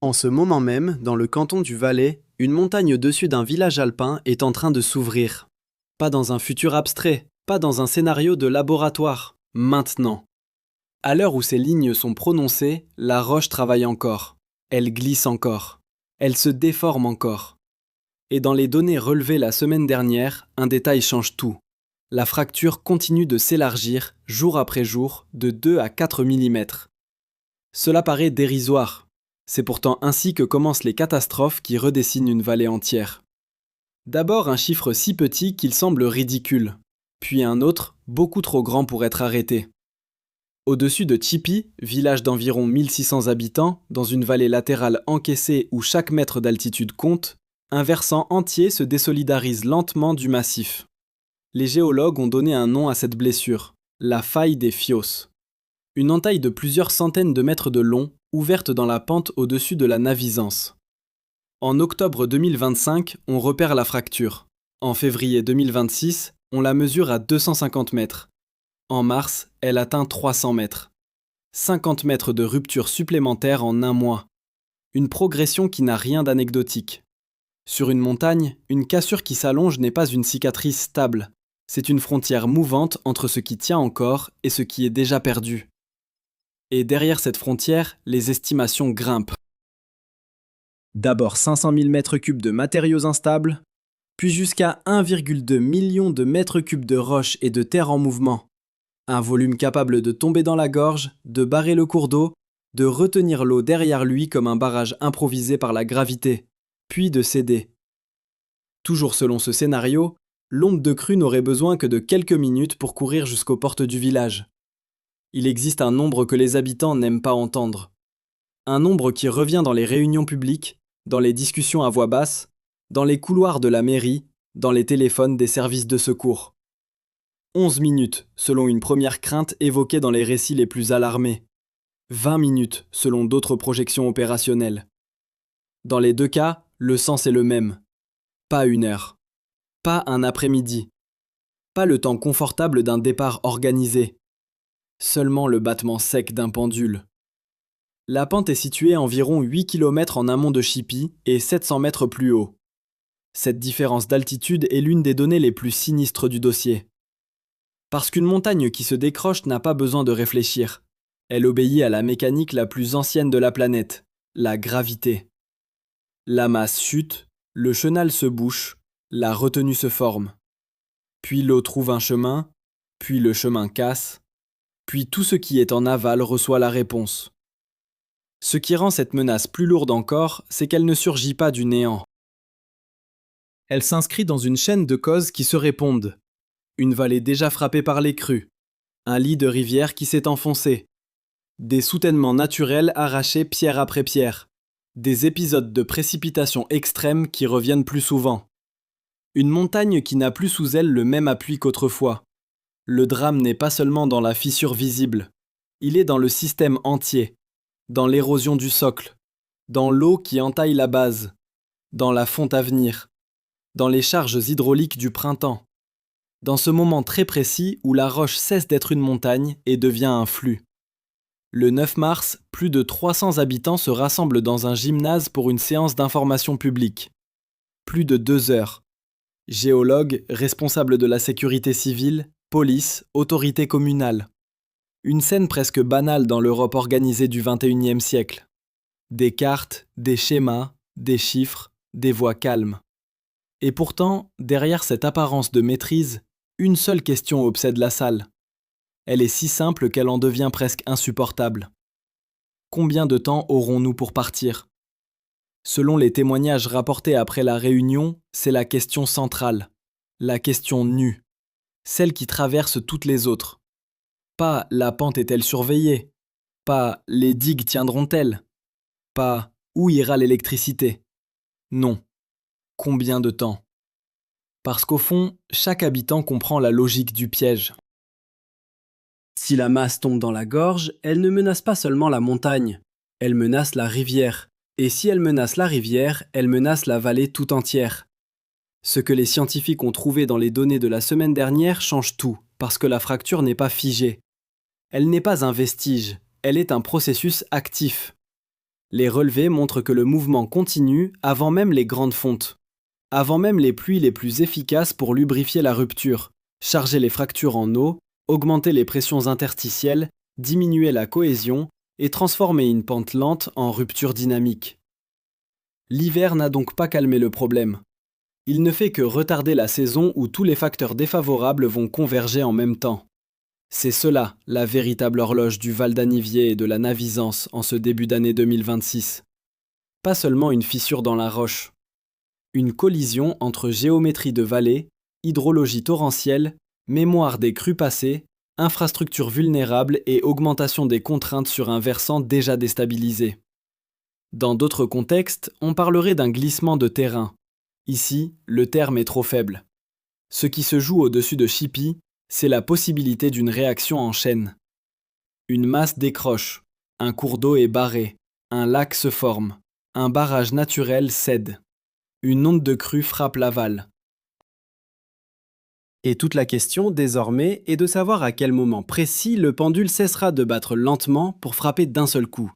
En ce moment même, dans le canton du Valais, une montagne au-dessus d'un village alpin est en train de s'ouvrir. Pas dans un futur abstrait, pas dans un scénario de laboratoire, maintenant. À l'heure où ces lignes sont prononcées, la roche travaille encore. Elle glisse encore. Elle se déforme encore. Et dans les données relevées la semaine dernière, un détail change tout. La fracture continue de s'élargir, jour après jour, de 2 à 4 mm. Cela paraît dérisoire. C'est pourtant ainsi que commencent les catastrophes qui redessinent une vallée entière. D'abord un chiffre si petit qu'il semble ridicule, puis un autre, beaucoup trop grand pour être arrêté. Au-dessus de Chipi, village d'environ 1600 habitants, dans une vallée latérale encaissée où chaque mètre d'altitude compte, un versant entier se désolidarise lentement du massif. Les géologues ont donné un nom à cette blessure, la faille des Fios. Une entaille de plusieurs centaines de mètres de long, ouverte dans la pente au-dessus de la Navisance. En octobre 2025, on repère la fracture. En février 2026, on la mesure à 250 mètres. En mars, elle atteint 300 mètres. 50 mètres de rupture supplémentaire en un mois. Une progression qui n'a rien d'anecdotique. Sur une montagne, une cassure qui s'allonge n'est pas une cicatrice stable. C'est une frontière mouvante entre ce qui tient encore et ce qui est déjà perdu. Et derrière cette frontière, les estimations grimpent. D'abord 500 000 mètres cubes de matériaux instables, puis jusqu'à 1,2 million de mètres cubes de roches et de terre en mouvement. Un volume capable de tomber dans la gorge, de barrer le cours d'eau, de retenir l'eau derrière lui comme un barrage improvisé par la gravité, puis de céder. Toujours selon ce scénario, l'onde de crue n'aurait besoin que de quelques minutes pour courir jusqu'aux portes du village. Il existe un nombre que les habitants n'aiment pas entendre. Un nombre qui revient dans les réunions publiques, dans les discussions à voix basse, dans les couloirs de la mairie, dans les téléphones des services de secours. 11 minutes, selon une première crainte évoquée dans les récits les plus alarmés. 20 minutes, selon d'autres projections opérationnelles. Dans les deux cas, le sens est le même. Pas une heure. Pas un après-midi. Pas le temps confortable d'un départ organisé. Seulement le battement sec d'un pendule. La pente est située à environ 8 km en amont de Chipi et 700 mètres plus haut. Cette différence d'altitude est l'une des données les plus sinistres du dossier. Parce qu'une montagne qui se décroche n'a pas besoin de réfléchir. Elle obéit à la mécanique la plus ancienne de la planète, la gravité. La masse chute, le chenal se bouche, la retenue se forme. Puis l'eau trouve un chemin, puis le chemin casse, puis tout ce qui est en aval reçoit la réponse. Ce qui rend cette menace plus lourde encore, c'est qu'elle ne surgit pas du néant. Elle s'inscrit dans une chaîne de causes qui se répondent. Une vallée déjà frappée par les crues, un lit de rivière qui s'est enfoncé, des soutènements naturels arrachés pierre après pierre, des épisodes de précipitations extrêmes qui reviennent plus souvent. Une montagne qui n'a plus sous elle le même appui qu'autrefois. Le drame n'est pas seulement dans la fissure visible, il est dans le système entier, dans l'érosion du socle, dans l'eau qui entaille la base, dans la fonte à venir, dans les charges hydrauliques du printemps, dans ce moment très précis où la roche cesse d'être une montagne et devient un flux. Le 9 mars, plus de 300 habitants se rassemblent dans un gymnase pour une séance d'information publique. Plus de 2 heures. Géologues, responsables de la sécurité civile, police, autorités communales. Une scène presque banale dans l'Europe organisée du XXIe siècle. Des cartes, des schémas, des chiffres, des voix calmes. Et pourtant, derrière cette apparence de maîtrise, une seule question obsède la salle. Elle est si simple qu'elle en devient presque insupportable. Combien de temps aurons-nous pour partir ? Selon les témoignages rapportés après la réunion, c'est la question centrale, la question nue, celle qui traverse toutes les autres. Pas la pente est-elle surveillée ? Pas les digues tiendront-elles ? Pas où ira l'électricité ? Non. Combien de temps ? Parce qu'au fond, chaque habitant comprend la logique du piège. Si la masse tombe dans la gorge, elle ne menace pas seulement la montagne, elle menace la rivière. Et si elle menace la rivière, elle menace la vallée tout entière. Ce que les scientifiques ont trouvé dans les données de la semaine dernière change tout, parce que la fracture n'est pas figée. Elle n'est pas un vestige, elle est un processus actif. Les relevés montrent que le mouvement continue avant même les grandes fontes, avant même les pluies les plus efficaces pour lubrifier la rupture, charger les fractures en eau, augmenter les pressions interstitielles, diminuer la cohésion et transformer une pente lente en rupture dynamique. L'hiver n'a donc pas calmé le problème. Il ne fait que retarder la saison où tous les facteurs défavorables vont converger en même temps. C'est cela, la véritable horloge du Val d'Anivier et de la Navisance en ce début d'année 2026. Pas seulement une fissure dans la roche. Une collision entre géométrie de vallée, hydrologie torrentielle, mémoire des crues passées, infrastructures vulnérables et augmentation des contraintes sur un versant déjà déstabilisé. Dans d'autres contextes, on parlerait d'un glissement de terrain. Ici, le terme est trop faible. Ce qui se joue au-dessus de Chippy, c'est la possibilité d'une réaction en chaîne. Une masse décroche, un cours d'eau est barré, un lac se forme, un barrage naturel cède. Une onde de crue frappe l'aval. Et toute la question, désormais, est de savoir à quel moment précis le pendule cessera de battre lentement pour frapper d'un seul coup.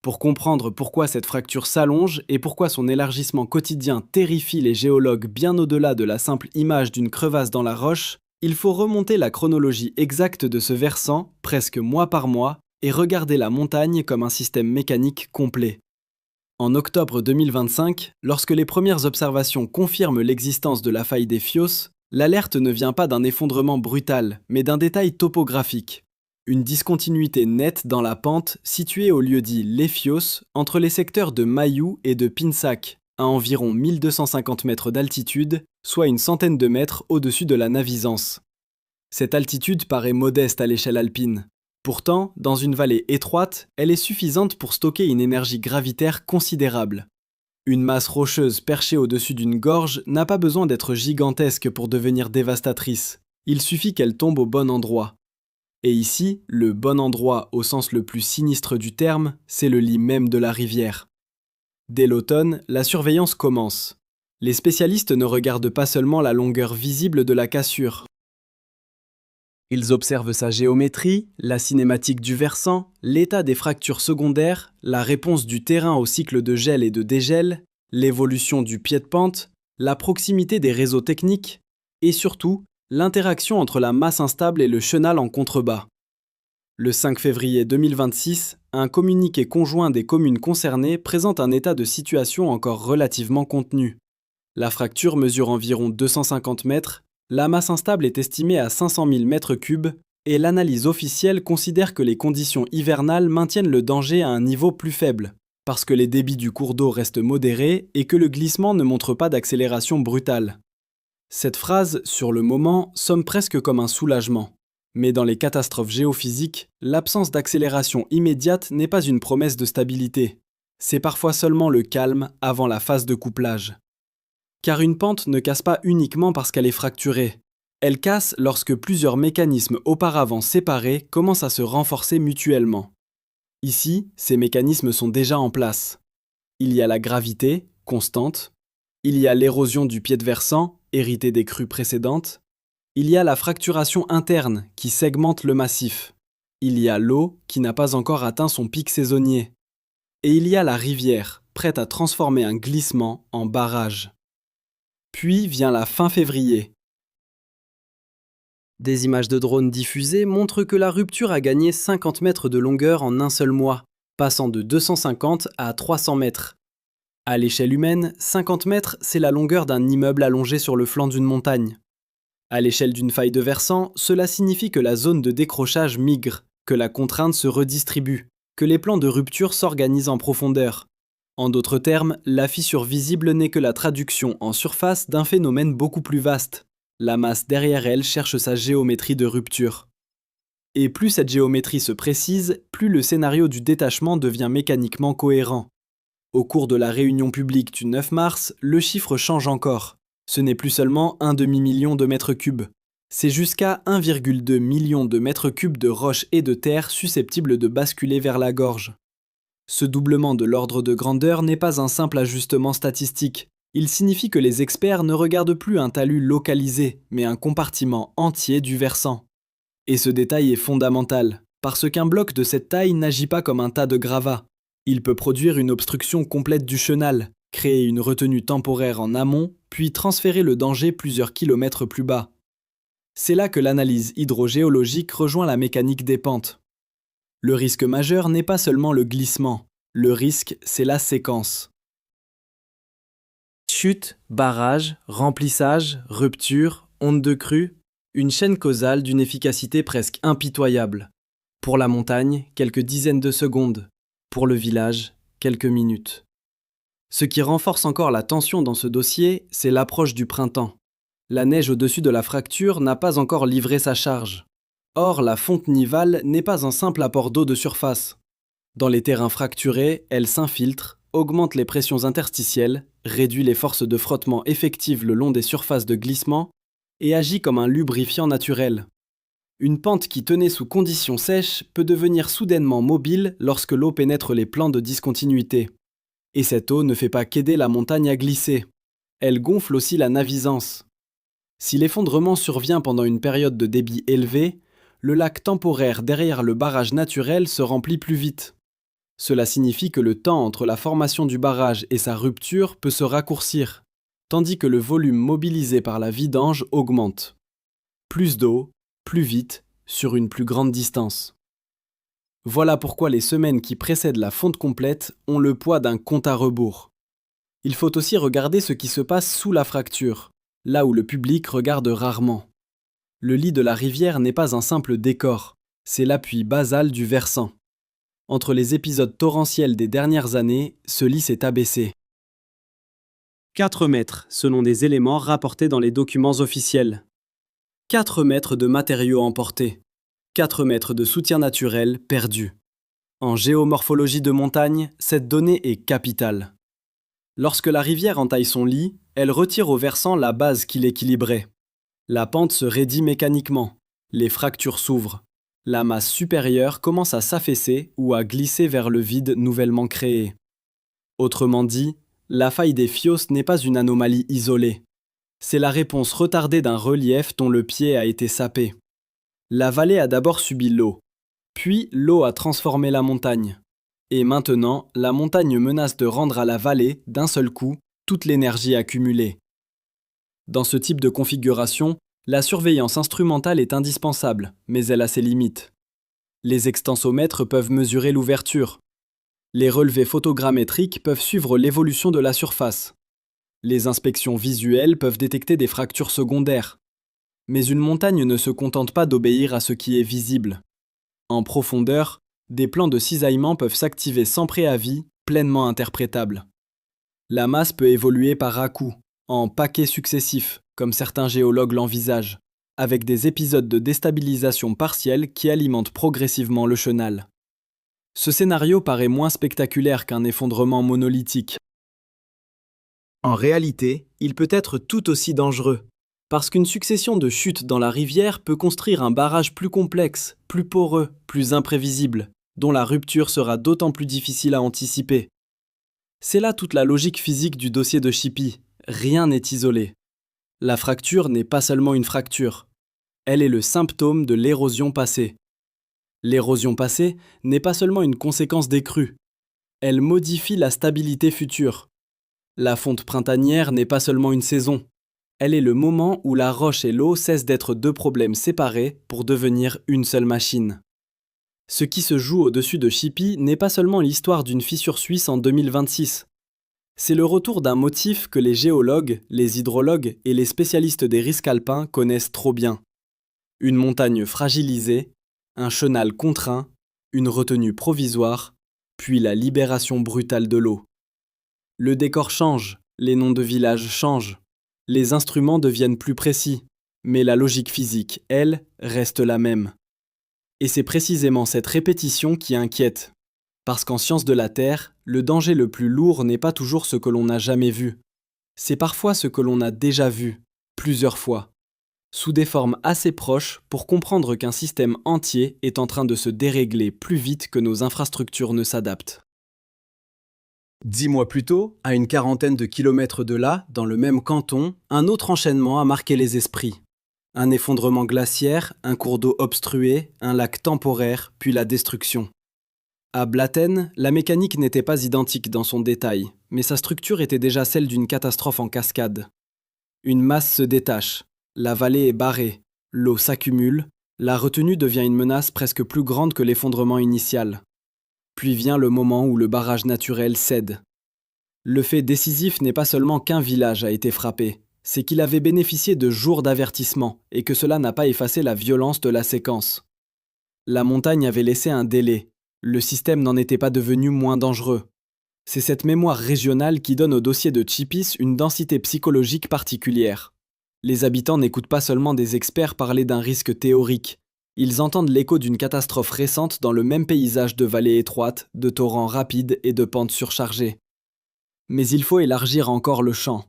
Pour comprendre pourquoi cette fracture s'allonge et pourquoi son élargissement quotidien terrifie les géologues bien au-delà de la simple image d'une crevasse dans la roche, il faut remonter la chronologie exacte de ce versant, presque mois par mois, et regarder la montagne comme un système mécanique complet. En octobre 2025, lorsque les premières observations confirment l'existence de la faille des Fios, l'alerte ne vient pas d'un effondrement brutal, mais d'un détail topographique. Une discontinuité nette dans la pente située au lieu-dit Les Fios, entre les secteurs de Mayou et de Pinsac, à environ 1250 mètres d'altitude, soit une centaine de mètres au-dessus de la Navisance. Cette altitude paraît modeste à l'échelle alpine. Pourtant, dans une vallée étroite, elle est suffisante pour stocker une énergie gravitaire considérable. Une masse rocheuse perchée au-dessus d'une gorge n'a pas besoin d'être gigantesque pour devenir dévastatrice. Il suffit qu'elle tombe au bon endroit. Et ici, le bon endroit au sens le plus sinistre du terme, c'est le lit même de la rivière. Dès l'automne, la surveillance commence. Les spécialistes ne regardent pas seulement la longueur visible de la cassure. Ils observent sa géométrie, la cinématique du versant, l'état des fractures secondaires, la réponse du terrain au cycle de gel et de dégel, l'évolution du pied de pente, la proximité des réseaux techniques, et surtout, l'interaction entre la masse instable et le chenal en contrebas. Le 5 février 2026, un communiqué conjoint des communes concernées présente un état de situation encore relativement contenu. La fracture mesure environ 250 mètres, la masse instable est estimée à 500 000 mètres cubes et l'analyse officielle considère que les conditions hivernales maintiennent le danger à un niveau plus faible, parce que les débits du cours d'eau restent modérés et que le glissement ne montre pas d'accélération brutale. Cette phrase, sur le moment, sonne presque comme un soulagement. Mais dans les catastrophes géophysiques, l'absence d'accélération immédiate n'est pas une promesse de stabilité. C'est parfois seulement le calme avant la phase de couplage. Car une pente ne casse pas uniquement parce qu'elle est fracturée. Elle casse lorsque plusieurs mécanismes auparavant séparés commencent à se renforcer mutuellement. Ici, ces mécanismes sont déjà en place. Il y a la gravité, constante. Il y a l'érosion du pied de versant, héritée des crues précédentes. Il y a la fracturation interne qui segmente le massif. Il y a l'eau qui n'a pas encore atteint son pic saisonnier. Et il y a la rivière, prête à transformer un glissement en barrage. Puis vient la fin février. Des images de drone diffusées montrent que la rupture a gagné 50 mètres de longueur en un seul mois, passant de 250 à 300 mètres. À l'échelle humaine, 50 mètres, c'est la longueur d'un immeuble allongé sur le flanc d'une montagne. À l'échelle d'une faille de versant, cela signifie que la zone de décrochage migre, que la contrainte se redistribue, que les plans de rupture s'organisent en profondeur. En d'autres termes, la fissure visible n'est que la traduction en surface d'un phénomène beaucoup plus vaste. La masse derrière elle cherche sa géométrie de rupture. Et plus cette géométrie se précise, plus le scénario du détachement devient mécaniquement cohérent. Au cours de la réunion publique du 9 mars, le chiffre change encore. Ce n'est plus seulement un demi-million de mètres cubes. C'est jusqu'à 1,2 million de mètres cubes de roches et de terre susceptibles de basculer vers la gorge. Ce doublement de l'ordre de grandeur n'est pas un simple ajustement statistique. Il signifie que les experts ne regardent plus un talus localisé, mais un compartiment entier du versant. Et ce détail est fondamental, parce qu'un bloc de cette taille n'agit pas comme un tas de gravats. Il peut produire une obstruction complète du chenal, créer une retenue temporaire en amont, puis transférer le danger plusieurs kilomètres plus bas. C'est là que l'analyse hydrogéologique rejoint la mécanique des pentes. Le risque majeur n'est pas seulement le glissement, le risque, c'est la séquence. Chute, barrage, remplissage, rupture, onde de crue, une chaîne causale d'une efficacité presque impitoyable. Pour la montagne, quelques dizaines de secondes. Pour le village, quelques minutes. Ce qui renforce encore la tension dans ce dossier, c'est l'approche du printemps. La neige au-dessus de la fracture n'a pas encore livré sa charge. Or, la fonte nivale n'est pas un simple apport d'eau de surface. Dans les terrains fracturés, elle s'infiltre, augmente les pressions interstitielles, réduit les forces de frottement effectives le long des surfaces de glissement et agit comme un lubrifiant naturel. Une pente qui tenait sous conditions sèches peut devenir soudainement mobile lorsque l'eau pénètre les plans de discontinuité. Et cette eau ne fait pas qu'aider la montagne à glisser. Elle gonfle aussi la navisance. Si l'effondrement survient pendant une période de débit élevé, le lac temporaire derrière le barrage naturel se remplit plus vite. Cela signifie que le temps entre la formation du barrage et sa rupture peut se raccourcir, tandis que le volume mobilisé par la vidange augmente. Plus d'eau, plus vite, sur une plus grande distance. Voilà pourquoi les semaines qui précèdent la fonte complète ont le poids d'un compte à rebours. Il faut aussi regarder ce qui se passe sous la fracture, là où le public regarde rarement. Le lit de la rivière n'est pas un simple décor, c'est l'appui basal du versant. Entre les épisodes torrentiels des dernières années, ce lit s'est abaissé. 4 mètres, selon des éléments rapportés dans les documents officiels. 4 mètres de matériaux emportés. 4 mètres de soutien naturel perdus. En géomorphologie de montagne, cette donnée est capitale. Lorsque la rivière entaille son lit, elle retire au versant la base qui l'équilibrait. La pente se raidit mécaniquement. Les fractures s'ouvrent. La masse supérieure commence à s'affaisser ou à glisser vers le vide nouvellement créé. Autrement dit, la faille des Fios n'est pas une anomalie isolée. C'est la réponse retardée d'un relief dont le pied a été sapé. La vallée a d'abord subi l'eau, puis l'eau a transformé la montagne. Et maintenant, la montagne menace de rendre à la vallée, d'un seul coup, toute l'énergie accumulée. Dans ce type de configuration, la surveillance instrumentale est indispensable, mais elle a ses limites. Les extensomètres peuvent mesurer l'ouverture. Les relevés photogrammétriques peuvent suivre l'évolution de la surface. Les inspections visuelles peuvent détecter des fractures secondaires. Mais une montagne ne se contente pas d'obéir à ce qui est visible. En profondeur, des plans de cisaillement peuvent s'activer sans préavis, pleinement interprétables. La masse peut évoluer par à-coups, en paquets successifs, comme certains géologues l'envisagent, avec des épisodes de déstabilisation partielle qui alimentent progressivement le chenal. Ce scénario paraît moins spectaculaire qu'un effondrement monolithique. En réalité, il peut être tout aussi dangereux, parce qu'une succession de chutes dans la rivière peut construire un barrage plus complexe, plus poreux, plus imprévisible, dont la rupture sera d'autant plus difficile à anticiper. C'est là toute la logique physique du dossier de Chippy. Rien n'est isolé. La fracture n'est pas seulement une fracture. Elle est le symptôme de l'érosion passée. L'érosion passée n'est pas seulement une conséquence des crues. Elle modifie la stabilité future. La fonte printanière n'est pas seulement une saison. Elle est le moment où la roche et l'eau cessent d'être deux problèmes séparés pour devenir une seule machine. Ce qui se joue au-dessus de Chippy n'est pas seulement l'histoire d'une fissure suisse en 2026. C'est le retour d'un motif que les géologues, les hydrologues et les spécialistes des risques alpins connaissent trop bien. Une montagne fragilisée, un chenal contraint, une retenue provisoire, puis la libération brutale de l'eau. Le décor change, les noms de villages changent, les instruments deviennent plus précis, mais la logique physique, elle, reste la même. Et c'est précisément cette répétition qui inquiète. Parce qu'en sciences de la Terre, le danger le plus lourd n'est pas toujours ce que l'on n'a jamais vu. C'est parfois ce que l'on a déjà vu, plusieurs fois, sous des formes assez proches pour comprendre qu'un système entier est en train de se dérégler plus vite que nos infrastructures ne s'adaptent. 10 mois plus tôt, à une quarantaine de kilomètres de là, dans le même canton, un autre enchaînement a marqué les esprits. Un effondrement glaciaire, un cours d'eau obstrué, un lac temporaire, puis la destruction. À Blatten, la mécanique n'était pas identique dans son détail, mais sa structure était déjà celle d'une catastrophe en cascade. Une masse se détache, la vallée est barrée, l'eau s'accumule, la retenue devient une menace presque plus grande que l'effondrement initial. Puis vient le moment où le barrage naturel cède. Le fait décisif n'est pas seulement qu'un village a été frappé, c'est qu'il avait bénéficié de jours d'avertissement et que cela n'a pas effacé la violence de la séquence. La montagne avait laissé un délai, le système n'en était pas devenu moins dangereux. C'est cette mémoire régionale qui donne au dossier de Chipis une densité psychologique particulière. Les habitants n'écoutent pas seulement des experts parler d'un risque théorique, ils entendent l'écho d'une catastrophe récente dans le même paysage de vallées étroites, de torrents rapides et de pentes surchargées. Mais il faut élargir encore le champ.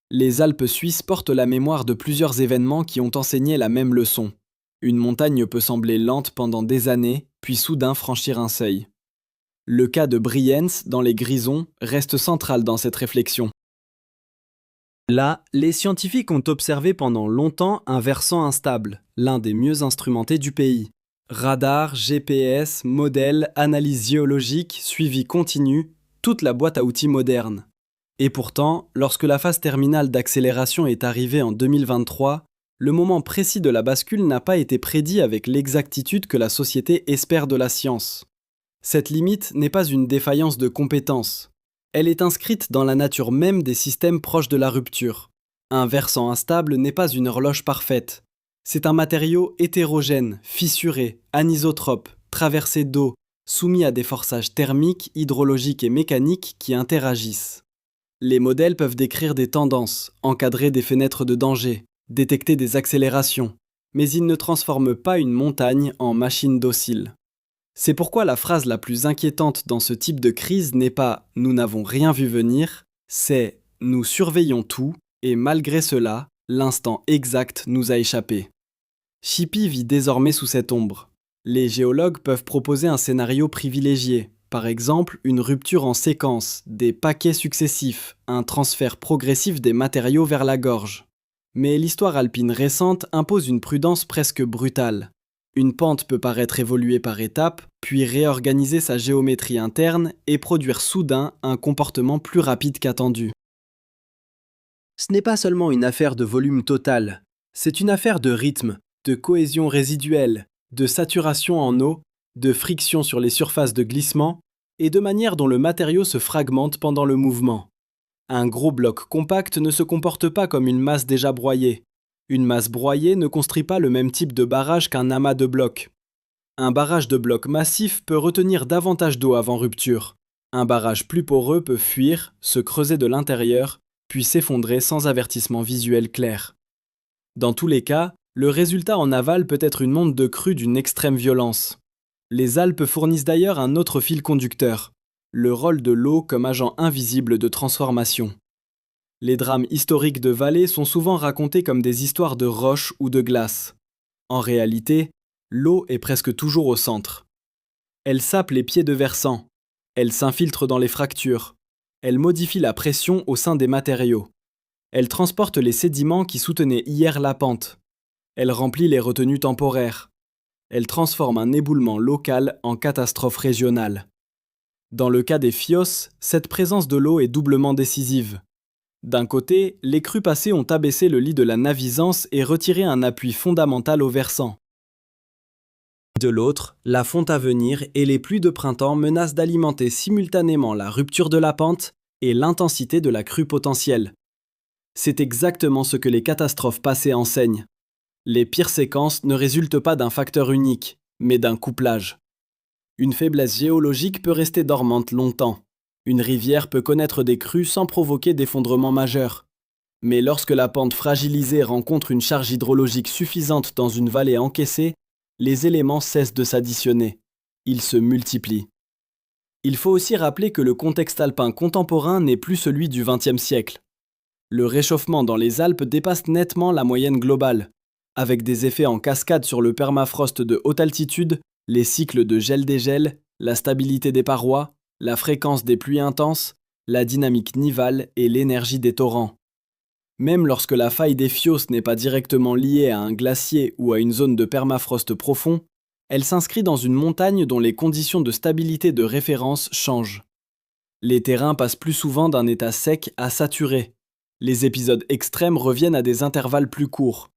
Les Alpes suisses portent la mémoire de plusieurs événements qui ont enseigné la même leçon. Une montagne peut sembler lente pendant des années, puis soudain franchir un seuil. Le cas de Brienz, dans les Grisons, reste central dans cette réflexion. Là, les scientifiques ont observé pendant longtemps un versant instable, l'un des mieux instrumentés du pays. Radar, GPS, modèles, analyse géologique, suivi continu, toute la boîte à outils moderne. Et pourtant, lorsque la phase terminale d'accélération est arrivée en 2023, le moment précis de la bascule n'a pas été prédit avec l'exactitude que la société espère de la science. Cette limite n'est pas une défaillance de compétences. Elle est inscrite dans la nature même des systèmes proches de la rupture. Un versant instable n'est pas une horloge parfaite. C'est un matériau hétérogène, fissuré, anisotrope, traversé d'eau, soumis à des forçages thermiques, hydrologiques et mécaniques qui interagissent. Les modèles peuvent décrire des tendances, encadrer des fenêtres de danger, détecter des accélérations, mais ils ne transforment pas une montagne en machine docile. C'est pourquoi la phrase la plus inquiétante dans ce type de crise n'est pas « nous n'avons rien vu venir », c'est « nous surveillons tout et malgré cela, l'instant exact nous a échappé ». Chipie vit désormais sous cette ombre. Les géologues peuvent proposer un scénario privilégié, par exemple une rupture en séquence, des paquets successifs, un transfert progressif des matériaux vers la gorge. Mais l'histoire alpine récente impose une prudence presque brutale. Une pente peut paraître évoluer par étapes, puis réorganiser sa géométrie interne et produire soudain un comportement plus rapide qu'attendu. Ce n'est pas seulement une affaire de volume total, c'est une affaire de rythme, de cohésion résiduelle, de saturation en eau, de friction sur les surfaces de glissement et de manière dont le matériau se fragmente pendant le mouvement. Un gros bloc compact ne se comporte pas comme une masse déjà broyée. Une masse broyée ne construit pas le même type de barrage qu'un amas de blocs. Un barrage de blocs massif peut retenir davantage d'eau avant rupture. Un barrage plus poreux peut fuir, se creuser de l'intérieur, puis s'effondrer sans avertissement visuel clair. Dans tous les cas, le résultat en aval peut être une monte de crue d'une extrême violence. Les Alpes fournissent d'ailleurs un autre fil conducteur, le rôle de l'eau comme agent invisible de transformation. Les drames historiques de vallée sont souvent racontés comme des histoires de roches ou de glace. En réalité, l'eau est presque toujours au centre. Elle sape les pieds de versants, elle s'infiltre dans les fractures, elle modifie la pression au sein des matériaux, elle transporte les sédiments qui soutenaient hier la pente, elle remplit les retenues temporaires, elle transforme un éboulement local en catastrophe régionale. Dans le cas des Fios, cette présence de l'eau est doublement décisive. D'un côté, les crues passées ont abaissé le lit de la Navisance et retiré un appui fondamental au versant. De l'autre, la fonte à venir et les pluies de printemps menacent d'alimenter simultanément la rupture de la pente et l'intensité de la crue potentielle. C'est exactement ce que les catastrophes passées enseignent. Les pires séquences ne résultent pas d'un facteur unique, mais d'un couplage. Une faiblesse géologique peut rester dormante longtemps. Une rivière peut connaître des crues sans provoquer d'effondrement majeur. Mais lorsque la pente fragilisée rencontre une charge hydrologique suffisante dans une vallée encaissée, les éléments cessent de s'additionner. Ils se multiplient. Il faut aussi rappeler que le contexte alpin contemporain n'est plus celui du XXe siècle. Le réchauffement dans les Alpes dépasse nettement la moyenne globale, avec des effets en cascade sur le permafrost de haute altitude, les cycles de gel-dégel, la stabilité des parois, la fréquence des pluies intenses, la dynamique nivale et l'énergie des torrents. Même lorsque la faille des Fios n'est pas directement liée à un glacier ou à une zone de permafrost profond, Elle s'inscrit dans une montagne dont les conditions de stabilité de référence changent. Les terrains passent plus souvent d'un état sec à saturé. Les épisodes extrêmes reviennent à des intervalles plus courts.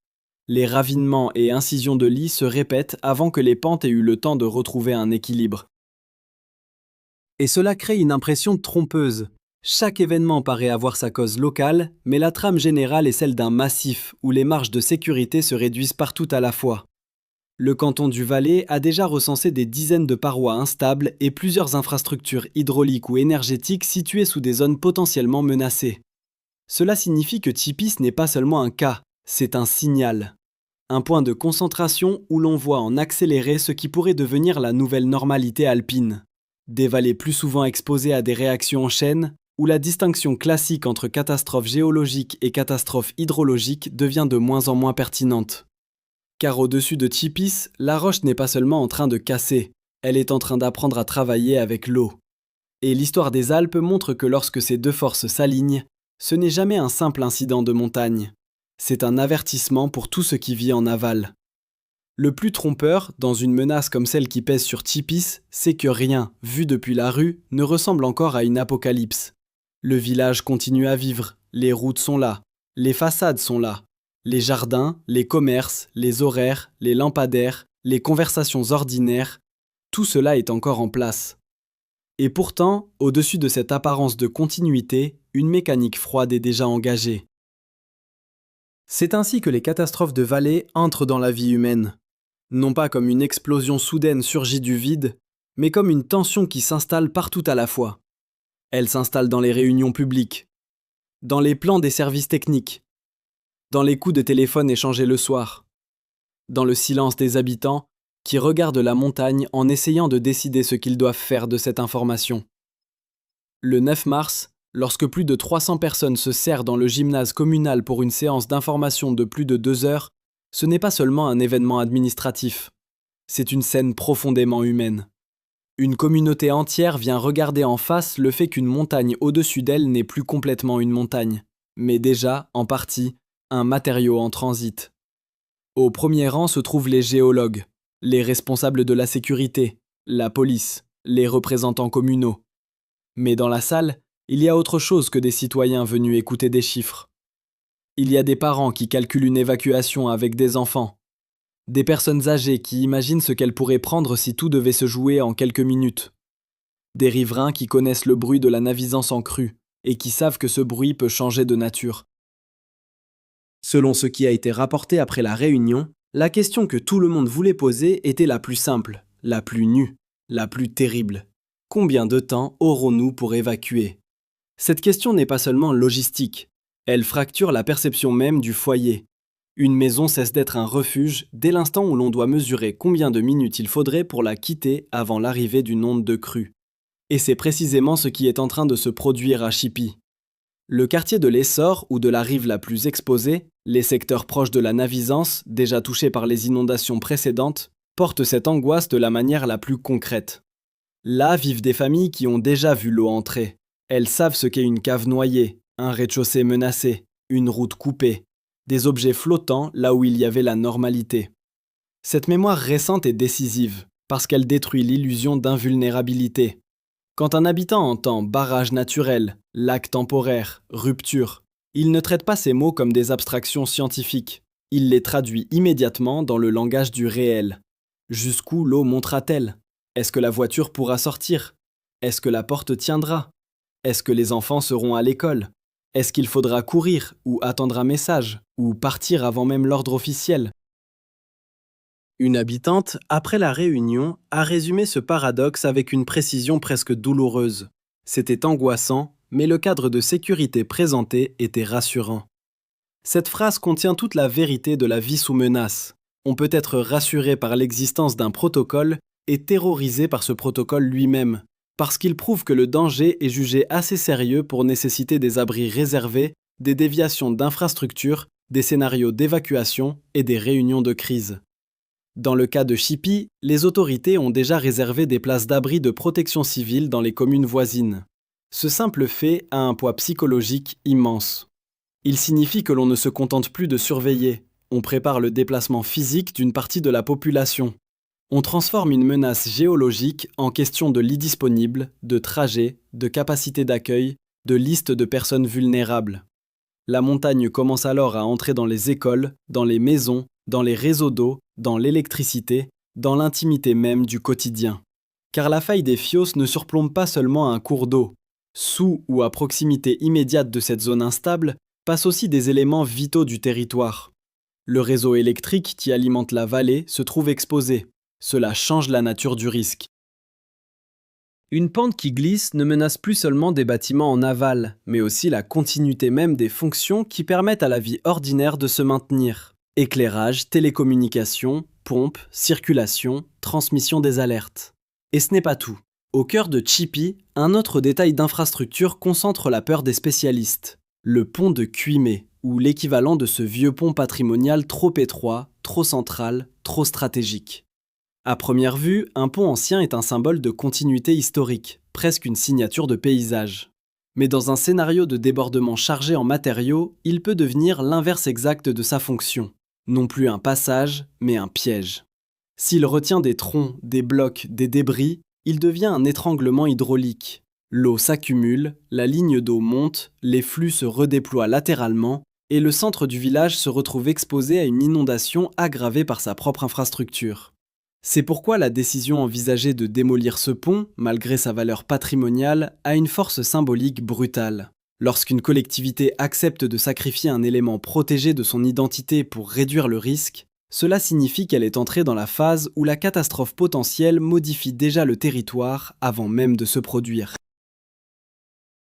Les ravinements et incisions de lit se répètent avant que les pentes aient eu le temps de retrouver un équilibre. Et cela crée une impression trompeuse. Chaque événement paraît avoir sa cause locale, mais la trame générale est celle d'un massif où les marges de sécurité se réduisent partout à la fois. Le canton du Valais a déjà recensé des dizaines de parois instables et plusieurs infrastructures hydrauliques ou énergétiques situées sous des zones potentiellement menacées. Cela signifie que Tipis n'est pas seulement un cas, c'est un signal. Un point de concentration où l'on voit en accéléré ce qui pourrait devenir la nouvelle normalité alpine. Des vallées plus souvent exposées à des réactions en chaîne, où la distinction classique entre catastrophe géologique et catastrophe hydrologique devient de moins en moins pertinente. Car au-dessus de Tipis, la roche n'est pas seulement en train de casser, elle est en train d'apprendre à travailler avec l'eau. Et l'histoire des Alpes montre que lorsque ces deux forces s'alignent, ce n'est jamais un simple incident de montagne. C'est un avertissement pour tout ce qui vit en aval. Le plus trompeur, dans une menace comme celle qui pèse sur Tipis, c'est que rien, vu depuis la rue, ne ressemble encore à une apocalypse. Le village continue à vivre, les routes sont là, les façades sont là, les jardins, les commerces, les horaires, les lampadaires, les conversations ordinaires, tout cela est encore en place. Et pourtant, au-dessus de cette apparence de continuité, une mécanique froide est déjà engagée. C'est ainsi que les catastrophes de vallée entrent dans la vie humaine. Non pas comme une explosion soudaine surgie du vide, mais comme une tension qui s'installe partout à la fois. Elle s'installe dans les réunions publiques, dans les plans des services techniques, dans les coups de téléphone échangés le soir, dans le silence des habitants qui regardent la montagne en essayant de décider ce qu'ils doivent faire de cette information. Le 9 mars, lorsque plus de 300 personnes se serrent dans le gymnase communal pour une séance d'information de plus de 2 heures, ce n'est pas seulement un événement administratif, c'est une scène profondément humaine. Une communauté entière vient regarder en face le fait qu'une montagne au-dessus d'elle n'est plus complètement une montagne, mais déjà, en partie, un matériau en transit. Au premier rang se trouvent les géologues, les responsables de la sécurité, la police, les représentants communaux. Mais dans la salle, il y a autre chose que des citoyens venus écouter des chiffres. Il y a des parents qui calculent une évacuation avec des enfants. Des personnes âgées qui imaginent ce qu'elles pourraient prendre si tout devait se jouer en quelques minutes. Des riverains qui connaissent le bruit de la Navisance en crue et qui savent que ce bruit peut changer de nature. Selon ce qui a été rapporté après la réunion, la question que tout le monde voulait poser était la plus simple, la plus nue, la plus terrible. Combien de temps aurons-nous pour évacuer ? Cette question n'est pas seulement logistique, elle fracture la perception même du foyer. Une maison cesse d'être un refuge dès l'instant où l'on doit mesurer combien de minutes il faudrait pour la quitter avant l'arrivée d'une onde de crue. Et c'est précisément ce qui est en train de se produire à Chipie. Le quartier de l'Essor ou de la rive la plus exposée, les secteurs proches de la Navisance, déjà touchés par les inondations précédentes, portent cette angoisse de la manière la plus concrète. Là vivent des familles qui ont déjà vu l'eau entrer. Elles savent ce qu'est une cave noyée, un rez-de-chaussée menacé, une route coupée, des objets flottants là où il y avait la normalité. Cette mémoire récente est décisive, parce qu'elle détruit l'illusion d'invulnérabilité. Quand un habitant entend barrage naturel, lac temporaire, rupture, il ne traite pas ces mots comme des abstractions scientifiques. Il les traduit immédiatement dans le langage du réel. Jusqu'où l'eau montera-t-elle ? Est-ce que la voiture pourra sortir ? Est-ce que la porte tiendra ? Est-ce que les enfants seront à l'école ? Est-ce qu'il faudra courir ou attendre un message ou partir avant même l'ordre officiel ? Une habitante, après la réunion, a résumé ce paradoxe avec une précision presque douloureuse. C'était angoissant, mais le cadre de sécurité présenté était rassurant. Cette phrase contient toute la vérité de la vie sous menace. On peut être rassuré par l'existence d'un protocole et terrorisé par ce protocole lui-même, parce qu'il prouve que le danger est jugé assez sérieux pour nécessiter des abris réservés, des déviations d'infrastructures, des scénarios d'évacuation et des réunions de crise. Dans le cas de Chipie, les autorités ont déjà réservé des places d'abri de protection civile dans les communes voisines. Ce simple fait a un poids psychologique immense. Il signifie que l'on ne se contente plus de surveiller, on prépare le déplacement physique d'une partie de la population. On transforme une menace géologique en question de lits disponibles, de trajets, de capacité d'accueil, de liste de personnes vulnérables. La montagne commence alors à entrer dans les écoles, dans les maisons, dans les réseaux d'eau, dans l'électricité, dans l'intimité même du quotidien. Car la faille des Fios ne surplombe pas seulement un cours d'eau. Sous ou à proximité immédiate de cette zone instable passent aussi des éléments vitaux du territoire. Le réseau électrique qui alimente la vallée se trouve exposé. Cela change la nature du risque. Une pente qui glisse ne menace plus seulement des bâtiments en aval, mais aussi la continuité même des fonctions qui permettent à la vie ordinaire de se maintenir. Éclairage, télécommunications, pompes, circulation, transmission des alertes. Et ce n'est pas tout. Au cœur de Chipi, un autre détail d'infrastructure concentre la peur des spécialistes. Le pont de Cuimé, ou l'équivalent de ce vieux pont patrimonial trop étroit, trop central, trop stratégique. À première vue, un pont ancien est un symbole de continuité historique, presque une signature de paysage. Mais dans un scénario de débordement chargé en matériaux, il peut devenir l'inverse exact de sa fonction. Non plus un passage, mais un piège. S'il retient des troncs, des blocs, des débris, il devient un étranglement hydraulique. L'eau s'accumule, la ligne d'eau monte, les flux se redéploient latéralement, et le centre du village se retrouve exposé à une inondation aggravée par sa propre infrastructure. C'est pourquoi la décision envisagée de démolir ce pont, malgré sa valeur patrimoniale, a une force symbolique brutale. Lorsqu'une collectivité accepte de sacrifier un élément protégé de son identité pour réduire le risque, cela signifie qu'elle est entrée dans la phase où la catastrophe potentielle modifie déjà le territoire avant même de se produire.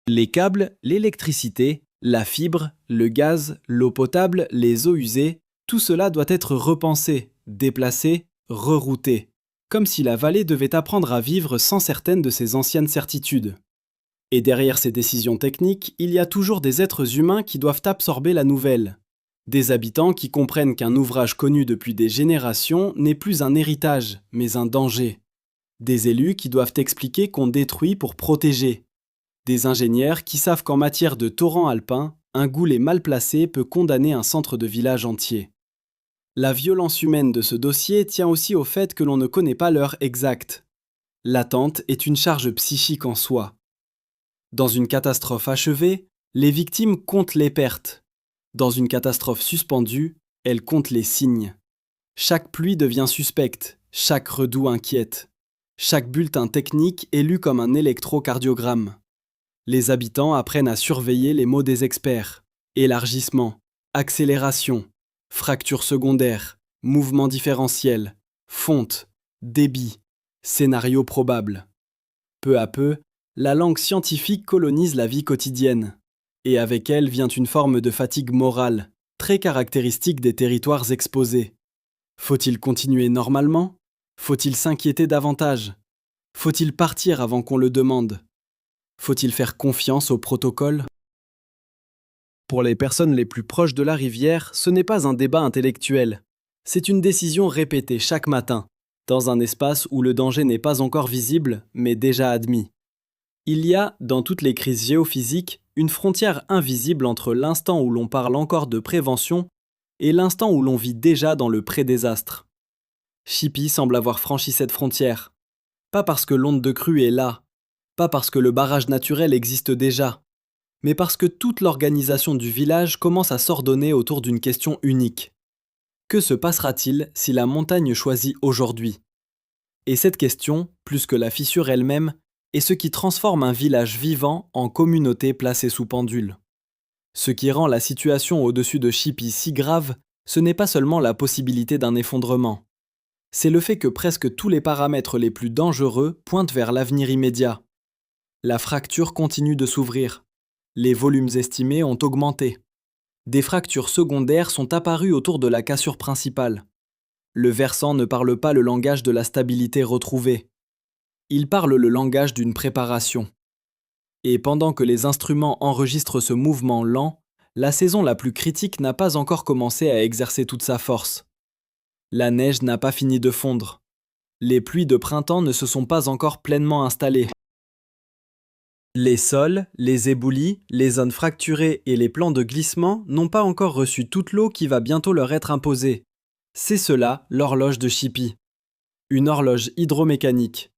Les câbles, l'électricité, la fibre, le gaz, l'eau potable, les eaux usées, tout cela doit être repensé, déplacé, rerouté, comme si la vallée devait apprendre à vivre sans certaines de ses anciennes certitudes. Et derrière ces décisions techniques, il y a toujours des êtres humains qui doivent absorber la nouvelle. Des habitants qui comprennent qu'un ouvrage connu depuis des générations n'est plus un héritage, mais un danger. Des élus qui doivent expliquer qu'on détruit pour protéger. Des ingénieurs qui savent qu'en matière de torrent alpin, un goulet mal placé peut condamner un centre de village entier. La violence humaine de ce dossier tient aussi au fait que l'on ne connaît pas l'heure exacte. L'attente est une charge psychique en soi. Dans une catastrophe achevée, les victimes comptent les pertes. Dans une catastrophe suspendue, elles comptent les signes. Chaque pluie devient suspecte, chaque redout inquiète. Chaque bulletin technique est lu comme un électrocardiogramme. Les habitants apprennent à surveiller les mots des experts. Élargissement, accélération, fracture secondaire, mouvement différentiel, fonte, débit, scénario probable. Peu à peu, la langue scientifique colonise la vie quotidienne. Et avec elle vient une forme de fatigue morale, très caractéristique des territoires exposés. Faut-il continuer normalement ? Faut-il s'inquiéter davantage ? Faut-il partir avant qu'on le demande ? Faut-il faire confiance au protocole ? Pour les personnes les plus proches de la rivière, ce n'est pas un débat intellectuel. C'est une décision répétée chaque matin, dans un espace où le danger n'est pas encore visible, mais déjà admis. Il y a, dans toutes les crises géophysiques, une frontière invisible entre l'instant où l'on parle encore de prévention et l'instant où l'on vit déjà dans le pré-désastre. Chipi semble avoir franchi cette frontière. Pas parce que l'onde de crue est là, pas parce que le barrage naturel existe déjà, mais parce que toute l'organisation du village commence à s'ordonner autour d'une question unique. Que se passera-t-il si la montagne choisit aujourd'hui ? Et cette question, plus que la fissure elle-même, est ce qui transforme un village vivant en communauté placée sous pendule. Ce qui rend la situation au-dessus de Chipi si grave, ce n'est pas seulement la possibilité d'un effondrement. C'est le fait que presque tous les paramètres les plus dangereux pointent vers l'avenir immédiat. La fracture continue de s'ouvrir. Les volumes estimés ont augmenté. Des fractures secondaires sont apparues autour de la cassure principale. Le versant ne parle pas le langage de la stabilité retrouvée. Il parle le langage d'une préparation. Et pendant que les instruments enregistrent ce mouvement lent, la saison la plus critique n'a pas encore commencé à exercer toute sa force. La neige n'a pas fini de fondre. Les pluies de printemps ne se sont pas encore pleinement installées. Les sols, les éboulis, les zones fracturées et les plans de glissement n'ont pas encore reçu toute l'eau qui va bientôt leur être imposée. C'est cela l'horloge de Chipi. Une horloge hydromécanique.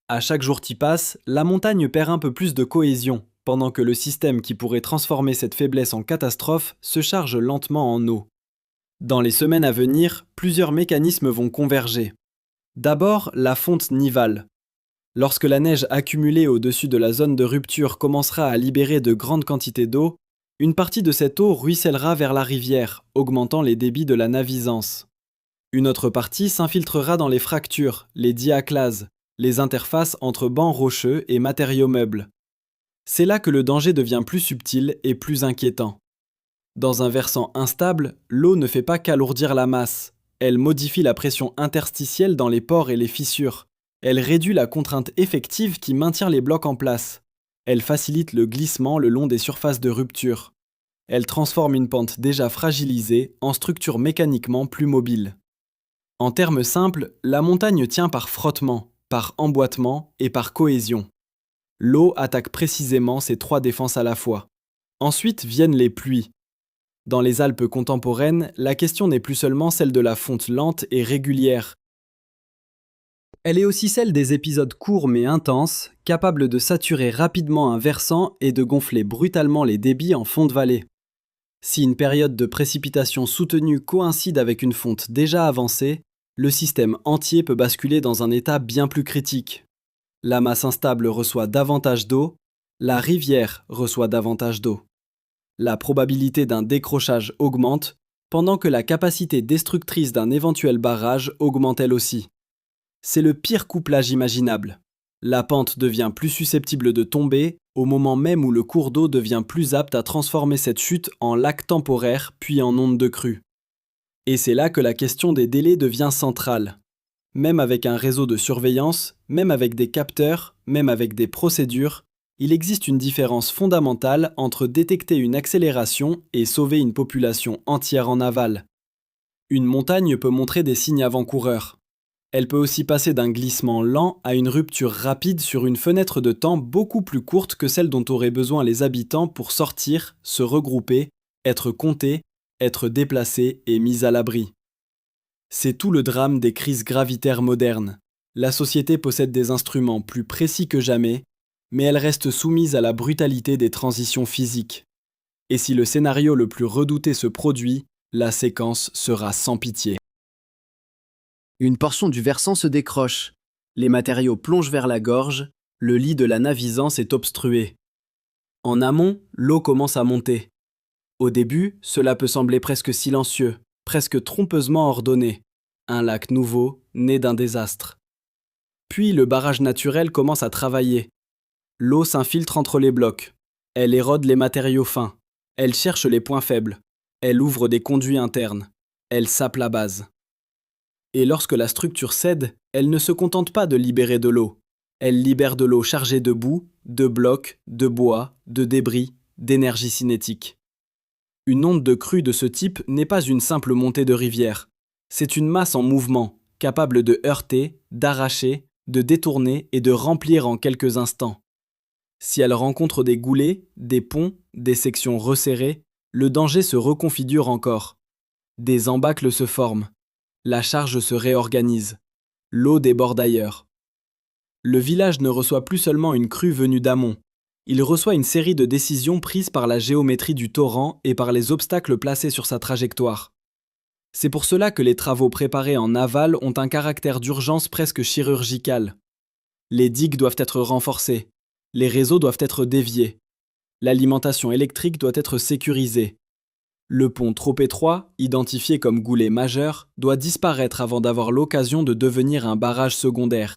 À chaque jour qui passe, la montagne perd un peu plus de cohésion, pendant que le système qui pourrait transformer cette faiblesse en catastrophe se charge lentement en eau. Dans les semaines à venir, plusieurs mécanismes vont converger. D'abord, la fonte nivale. Lorsque la neige accumulée au-dessus de la zone de rupture commencera à libérer de grandes quantités d'eau, une partie de cette eau ruissellera vers la rivière, augmentant les débits de la Navisance. Une autre partie s'infiltrera dans les fractures, les diaclases, les interfaces entre bancs rocheux et matériaux meubles. C'est là que le danger devient plus subtil et plus inquiétant. Dans un versant instable, l'eau ne fait pas qu'alourdir la masse, elle modifie la pression interstitielle dans les pores et les fissures. Elle réduit la contrainte effective qui maintient les blocs en place. Elle facilite le glissement le long des surfaces de rupture. Elle transforme une pente déjà fragilisée en structure mécaniquement plus mobile. En termes simples, la montagne tient par frottement, par emboîtement et par cohésion. L'eau attaque précisément ces trois défenses à la fois. Ensuite viennent les pluies. Dans les Alpes contemporaines, la question n'est plus seulement celle de la fonte lente et régulière. Elle est aussi celle des épisodes courts mais intenses, capables de saturer rapidement un versant et de gonfler brutalement les débits en fond de vallée. Si une période de précipitation soutenue coïncide avec une fonte déjà avancée, le système entier peut basculer dans un état bien plus critique. La masse instable reçoit davantage d'eau, la rivière reçoit davantage d'eau. La probabilité d'un décrochage augmente, pendant que la capacité destructrice d'un éventuel barrage augmente elle aussi. C'est le pire couplage imaginable. La pente devient plus susceptible de tomber au moment même où le cours d'eau devient plus apte à transformer cette chute en lac temporaire puis en onde de crue. Et c'est là que la question des délais devient centrale. Même avec un réseau de surveillance, même avec des capteurs, même avec des procédures, il existe une différence fondamentale entre détecter une accélération et sauver une population entière en aval. Une montagne peut montrer des signes avant-coureurs. Elle peut aussi passer d'un glissement lent à une rupture rapide sur une fenêtre de temps beaucoup plus courte que celle dont auraient besoin les habitants pour sortir, se regrouper, être comptés, être déplacés et mis à l'abri. C'est tout le drame des crises gravitaires modernes. La société possède des instruments plus précis que jamais, mais elle reste soumise à la brutalité des transitions physiques. Et si le scénario le plus redouté se produit, la séquence sera sans pitié. Une portion du versant se décroche. Les matériaux plongent vers la gorge, le lit de la Navisance est obstrué. En amont, l'eau commence à monter. Au début, cela peut sembler presque silencieux, presque trompeusement ordonné. Un lac nouveau, né d'un désastre. Puis le barrage naturel commence à travailler. L'eau s'infiltre entre les blocs. Elle érode les matériaux fins. Elle cherche les points faibles. Elle ouvre des conduits internes. Elle sape la base. Et lorsque la structure cède, elle ne se contente pas de libérer de l'eau. Elle libère de l'eau chargée de boue, de blocs, de bois, de débris, d'énergie cinétique. Une onde de crue de ce type n'est pas une simple montée de rivière. C'est une masse en mouvement, capable de heurter, d'arracher, de détourner et de remplir en quelques instants. Si elle rencontre des goulets, des ponts, des sections resserrées, le danger se reconfigure encore. Des embâcles se forment. La charge se réorganise. L'eau déborde ailleurs. Le village ne reçoit plus seulement une crue venue d'amont. Il reçoit une série de décisions prises par la géométrie du torrent et par les obstacles placés sur sa trajectoire. C'est pour cela que les travaux préparés en aval ont un caractère d'urgence presque chirurgical. Les digues doivent être renforcées. Les réseaux doivent être déviés. L'alimentation électrique doit être sécurisée. Le pont trop étroit, identifié comme goulet majeur, doit disparaître avant d'avoir l'occasion de devenir un barrage secondaire.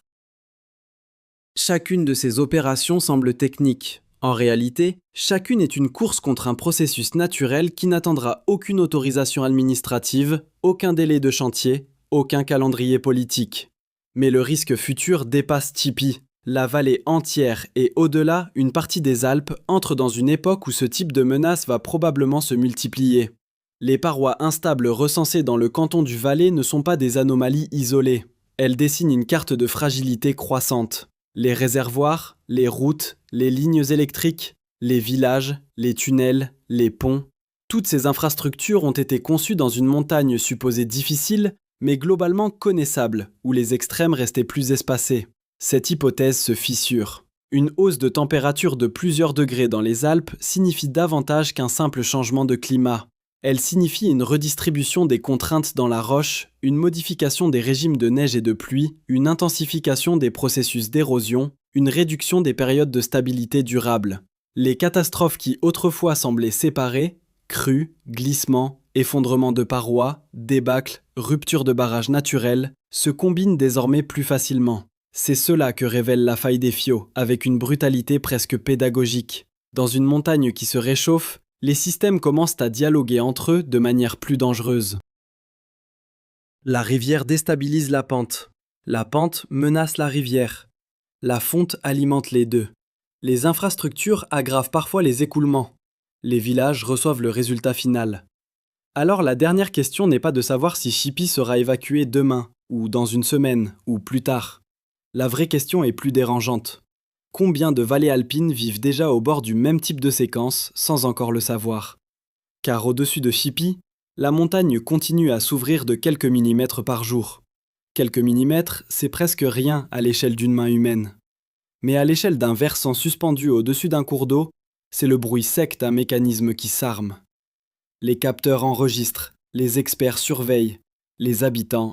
Chacune de ces opérations semble technique. En réalité, chacune est une course contre un processus naturel qui n'attendra aucune autorisation administrative, aucun délai de chantier, aucun calendrier politique. Mais le risque futur dépasse Tipi. La vallée entière et au-delà, une partie des Alpes entre dans une époque où ce type de menace va probablement se multiplier. Les parois instables recensées dans le canton du Valais ne sont pas des anomalies isolées. Elles dessinent une carte de fragilité croissante. Les réservoirs, les routes, les lignes électriques, les villages, les tunnels, les ponts, toutes ces infrastructures ont été conçues dans une montagne supposée difficile, mais globalement connaissable, où les extrêmes restaient plus espacés. Cette hypothèse se fissure. Une hausse de température de plusieurs degrés dans les Alpes signifie davantage qu'un simple changement de climat. Elle signifie une redistribution des contraintes dans la roche, une modification des régimes de neige et de pluie, une intensification des processus d'érosion, une réduction des périodes de stabilité durable. Les catastrophes qui autrefois semblaient séparées, crues, glissements, effondrements de parois, débâcles, ruptures de barrages naturels, se combinent désormais plus facilement. C'est cela que révèle la faille d'Effiot, avec une brutalité presque pédagogique. Dans une montagne qui se réchauffe, les systèmes commencent à dialoguer entre eux de manière plus dangereuse. La rivière déstabilise la pente. La pente menace la rivière. La fonte alimente les deux. Les infrastructures aggravent parfois les écoulements. Les villages reçoivent le résultat final. Alors la dernière question n'est pas de savoir si Chippy sera évacué demain, ou dans une semaine, ou plus tard. La vraie question est plus dérangeante. Combien de vallées alpines vivent déjà au bord du même type de séquence sans encore le savoir? Car au-dessus de Chippy, la montagne continue à s'ouvrir de quelques millimètres par jour. Quelques millimètres, c'est presque rien à l'échelle d'une main humaine. Mais à l'échelle d'un versant suspendu au-dessus d'un cours d'eau, c'est le bruit sec d'un mécanisme qui s'arme. Les capteurs enregistrent, les experts surveillent, les habitants